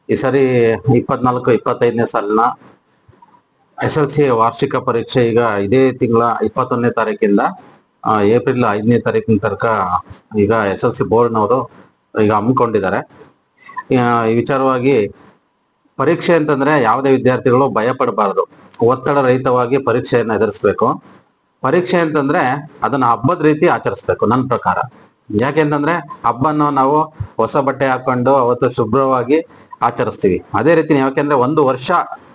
ಈ ಸರಿ 24-25ನೇ ಸಾಲಿನ SLC ವಾರ್ಷಿಕ ಪರೀಕ್ಷೆ ಈಗ ಇದೇ ತಿಂಗಳ 21ನೇ ತಾರೀಕಿಂದ ಏಪ್ರಿಲ್ 5ನೇ ತಾರೀಕಿನ ತನಕ ಈಗ SLC ಬೋರ್ಡ್ನವರು ಈಗ ಹಮ್ಮಿಕೊಂಡಿದ್ದಾರೆ. ಈ ವಿಚಾರವಾಗಿ ಪರೀಕ್ಷೆ ಅಂತಂದ್ರೆ ಯಾವುದೇ ವಿದ್ಯಾರ್ಥಿಗಳು ಭಯ ಪಡಬಾರದು, ಒತ್ತಡ ರಹಿತವಾಗಿ ಪರೀಕ್ಷೆಯನ್ನು ಎದುರಿಸ್ಬೇಕು. ಪರೀಕ್ಷೆ ಅಂತಂದ್ರೆ ಅದನ್ನ ಹಬ್ಬದ ರೀತಿ ಆಚರಿಸ್ಬೇಕು ನನ್ನ ಪ್ರಕಾರ. ಯಾಕೆಂತಂದ್ರೆ ಹಬ್ಬನ ನಾವು ಹೊಸ ಬಟ್ಟೆ ಹಾಕೊಂಡು ಅವತ್ತು ಶುಭ್ರವಾಗಿ ಆಚರಿಸ್ತೀವಿ. ಅದೇ ರೀತಿ ಯಾಕೆಂದ್ರೆ ಒಂದು ವರ್ಷ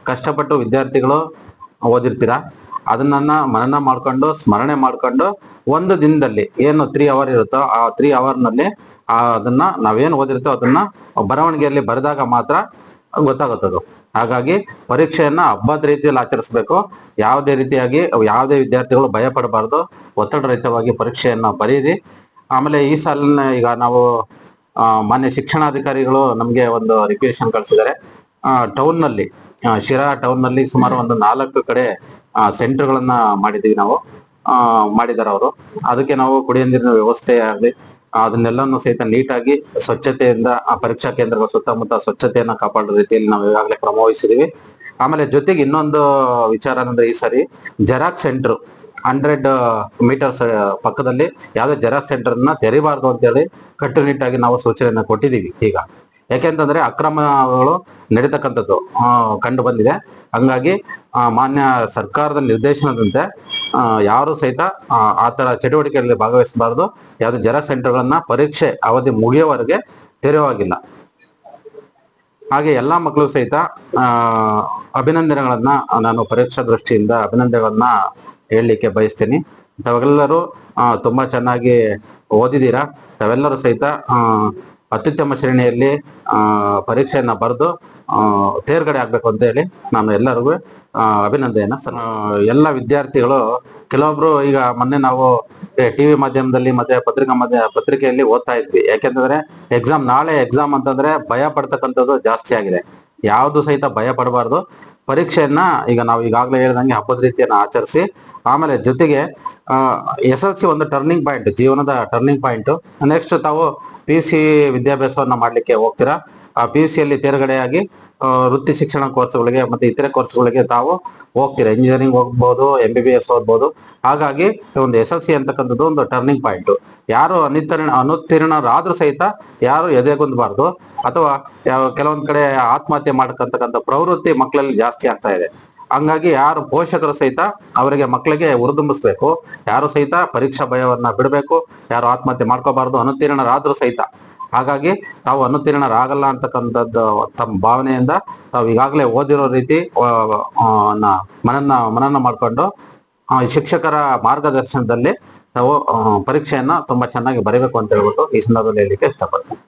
ಕಷ್ಟಪಟ್ಟು ವಿದ್ಯಾರ್ಥಿಗಳು ಓದಿರ್ತೀರ, ಅದನ್ನ ಮನನ ಮಾಡ್ಕೊಂಡು ಸ್ಮರಣೆ ಮಾಡ್ಕೊಂಡು ಒಂದು ದಿನದಲ್ಲಿ ಏನು 3 ಅವರ್ ಇರುತ್ತೋ ಆ 3 ಅವರ್ನಲ್ಲಿ ಅದನ್ನ ನಾವೇನು ಓದಿರ್ತೋ ಅದನ್ನ ಬರವಣಿಗೆಯಲ್ಲಿ ಬರೆದಾಗ ಮಾತ್ರ ಗೊತ್ತಾಗುತ್ತದು. ಹಾಗಾಗಿ ಪರೀಕ್ಷೆಯನ್ನ ಹಬ್ಬದ ರೀತಿಯಲ್ಲಿ ಆಚರಿಸ್ಬೇಕು. ಯಾವುದೇ ರೀತಿಯಾಗಿ ಯಾವುದೇ ವಿದ್ಯಾರ್ಥಿಗಳು ಭಯ ಪಡಬಾರ್ದು, ಒತ್ತಡ ರಹಿತವಾಗಿ ಪರೀಕ್ಷೆಯನ್ನ ಬರೀರಿ. ಆಮೇಲೆ ಈ ಸಾಲಿನ ಈಗ ನಾವು ಮಾನ್ಯ ಶಿಕ್ಷಣಾಧಿಕಾರಿಗಳು ನಮ್ಗೆ ಒಂದು ರಿಕ್ವೆಷನ್ ಕಳಿಸಿದ್ದಾರೆ. ಟೌನ್ನಲ್ಲಿ ಶಿರಾ ಟೌನ್ನಲ್ಲಿ ಸುಮಾರು ಒಂದು 4 ಕಡೆ ಸೆಂಟರ್ಗಳನ್ನ ಮಾಡಿದ್ದೀವಿ ನಾವು, ಮಾಡಿದ್ದಾರೆ ಅವರು. ಅದಕ್ಕೆ ನಾವು ಕುಡಿಯೋ ನೀರಿನ ವ್ಯವಸ್ಥೆ ಆಗಲಿ ಅದನ್ನೆಲ್ಲನೂ ಸಹಿತ ನೀಟಾಗಿ ಸ್ವಚ್ಛತೆಯಿಂದ ಆ ಪರೀಕ್ಷಾ ಕೇಂದ್ರಗಳ ಸುತ್ತಮುತ್ತ ಸ್ವಚ್ಛತೆಯನ್ನ ಕಾಪಾಡೋ ರೀತಿಯಲ್ಲಿ ನಾವು ಈಗಾಗಲೇ ಕ್ರಮ ವಹಿಸಿದೀವಿ. ಆಮೇಲೆ ಜೊತೆಗೆ ಇನ್ನೊಂದು ವಿಚಾರ ಅಂದ್ರೆ ಈ ಸರಿ ಜೆರಾಕ್ಸ್ ಸೆಂಟರ್ 100 ಮೀಟರ್ಸ್ ಪಕ್ಕದಲ್ಲಿ ಯಾವುದೇ ಜೆರಾಕ್ಸ್ ಸೆಂಟರ್ನ ತೆರಿಬಾರ್ದು ಅಂತೇಳಿ ಕಟ್ಟುನಿಟ್ಟಾಗಿ ನಾವು ಸೂಚನೆಯನ್ನ ಕೊಟ್ಟಿದ್ದೀವಿ. ಈಗ ಯಾಕೆಂತಂದ್ರೆ ಅಕ್ರಮಗಳು ನಡೀತಕ್ಕಂಥದ್ದು ಕಂಡು ಬಂದಿದೆ. ಹಂಗಾಗಿ ಮಾನ್ಯ ಸರ್ಕಾರದ ನಿರ್ದೇಶನದಂತೆ ಯಾರು ಸಹಿತ ಆತರ ಚಟುವಟಿಕೆಗಳಲ್ಲಿ ಭಾಗವಹಿಸಬಾರ್ದು. ಯಾವುದೇ ಜೆರಾಕ್ಸ್ ಸೆಂಟರ್ಗಳನ್ನ ಪರೀಕ್ಷೆ ಅವಧಿ ಮುಗಿಯೋವರೆಗೆ ತೆರೆಯುವಾಗಿಲ್ಲ. ಹಾಗೆ ಎಲ್ಲಾ ಮಕ್ಕಳು ಸಹಿತ ಅಭಿನಂದನೆಗಳನ್ನ ನಾನು ಪರೀಕ್ಷಾ ದೃಷ್ಟಿಯಿಂದ ಅಭಿನಂದನೆಗಳನ್ನ ಹೇಳಲಿಕ್ಕೆ ಬಯಸ್ತೀನಿ. ತಾವೆಲ್ಲರೂ ತುಂಬಾ ಚೆನ್ನಾಗಿ ಓದಿದ್ದೀರಾ. ತಾವೆಲ್ಲರೂ ಸಹಿತ ಅತ್ಯುತ್ತಮ ಶ್ರೇಣಿಯಲ್ಲಿ ಪರೀಕ್ಷೆಯನ್ನ ಬರೆದು ತೇರ್ಗಡೆ ಆಗ್ಬೇಕು ಅಂತ ಹೇಳಿ ನಾನು ಎಲ್ಲರಿಗೂ ಅಭಿನಂದನೆಯನ್ನ ಎಲ್ಲ ವಿದ್ಯಾರ್ಥಿಗಳು. ಕೆಲವೊಬ್ರು ಈಗ ಮೊನ್ನೆ ನಾವು ಟಿವಿ ಮಾಧ್ಯಮದಲ್ಲಿ ಮತ್ತೆ ಪತ್ರಿಕೆಯಲ್ಲಿ ಓದ್ತಾ ಇದ್ವಿ. ಯಾಕೆಂತಂದ್ರೆ ನಾಳೆ ಎಕ್ಸಾಮ್ ಅಂತಂದ್ರೆ ಭಯ ಪಡ್ತಕ್ಕಂಥದ್ದು ಜಾಸ್ತಿ ಆಗಿದೆ. ಯಾವ್ದು ಸಹಿತ ಭಯ ಪಡಬಾರ್ದು. ಪರೀಕ್ಷೆಯನ್ನ ಈಗ ನಾವು ಈಗಾಗಲೇ ಹೇಳ್ದಂಗೆ ಹಬ್ಬದ ರೀತಿಯನ್ನ ಆಚರಿಸಿ, ಆಮೇಲೆ ಜೊತೆಗೆ SLC ಒಂದು ಟರ್ನಿಂಗ್ ಪಾಯಿಂಟ್, ಜೀವನದ ಟರ್ನಿಂಗ್ ಪಾಯಿಂಟ್. ನೆಕ್ಸ್ಟ್ ತಾವು PUC ವಿದ್ಯಾಭ್ಯಾಸವನ್ನ ಮಾಡ್ಲಿಕ್ಕೆ ಹೋಗ್ತೀರಾ. PUC ಯಲ್ಲಿ ತೇರ್ಗಡೆಯಾಗಿ ವೃತ್ತಿ ಶಿಕ್ಷಣ ಕೋರ್ಸ್ಗಳಿಗೆ ಮತ್ತೆ ಇತರೆ ಕೋರ್ಸ್ಗಳಿಗೆ ತಾವು ಹೋಗ್ತೀರಾ. ಇಂಜಿನಿಯರಿಂಗ್ ಹೋಗ್ಬೋದು, MBBS ಓದ್ಬೋದು. ಹಾಗಾಗಿ ಒಂದು SLC ಅಂತಕ್ಕಂಥದ್ದು ಒಂದು ಟರ್ನಿಂಗ್ ಪಾಯಿಂಟ್. ಯಾರು ಅನುತ್ತೀರ್ಣರಾದ್ರೂ ಸಹಿತ ಯಾರು ಎದೆಗುಂದಬಾರ್ದು. ಅಥವಾ ಕೆಲವೊಂದ್ ಕಡೆ ಆತ್ಮಹತ್ಯೆ ಮಾಡ್ಕಂತಕ್ಕಂಥ ಪ್ರವೃತ್ತಿ ಮಕ್ಕಳಲ್ಲಿ ಜಾಸ್ತಿ ಆಗ್ತಾ ಇದೆ. ಹಂಗಾಗಿ ಯಾರು ಪೋಷಕರು ಸಹಿತ ಅವರಿಗೆ ಮಕ್ಕಳಿಗೆ ಹುರಿದುಂಬಿಸ್ಬೇಕು. ಯಾರು ಸಹಿತ ಪರೀಕ್ಷಾ ಭಯವನ್ನ ಬಿಡಬೇಕು, ಯಾರು ಆತ್ಮಹತ್ಯೆ ಮಾಡ್ಕೋಬಾರ್ದು ಅನುತ್ತೀರ್ಣರಾದ್ರೂ ಸಹಿತ. ಹಾಗಾಗಿ ತಾವು ಅನುತ್ತೀರ್ಣರಾಗಲ್ಲ ಅಂತಕ್ಕಂಥದ್ದು ತಮ್ಮ ಭಾವನೆಯಿಂದ ತಾವು ಈಗಾಗಲೇ ಓದಿರೋ ರೀತಿ ಮನನ ಮಾಡ್ಕೊಂಡು ಶಿಕ್ಷಕರ ಮಾರ್ಗದರ್ಶನದಲ್ಲಿ ತಾವು ಪರೀಕ್ಷೆಯನ್ನ ತುಂಬಾ ಚೆನ್ನಾಗಿ ಬರೀಬೇಕು ಅಂತ ಹೇಳ್ಬಿಟ್ಟು ಈ ಸಂದರ್ಭದಲ್ಲಿ ಹೇಳಲಿಕ್ಕೆ ಇಷ್ಟಪಡ್ತೀನಿ.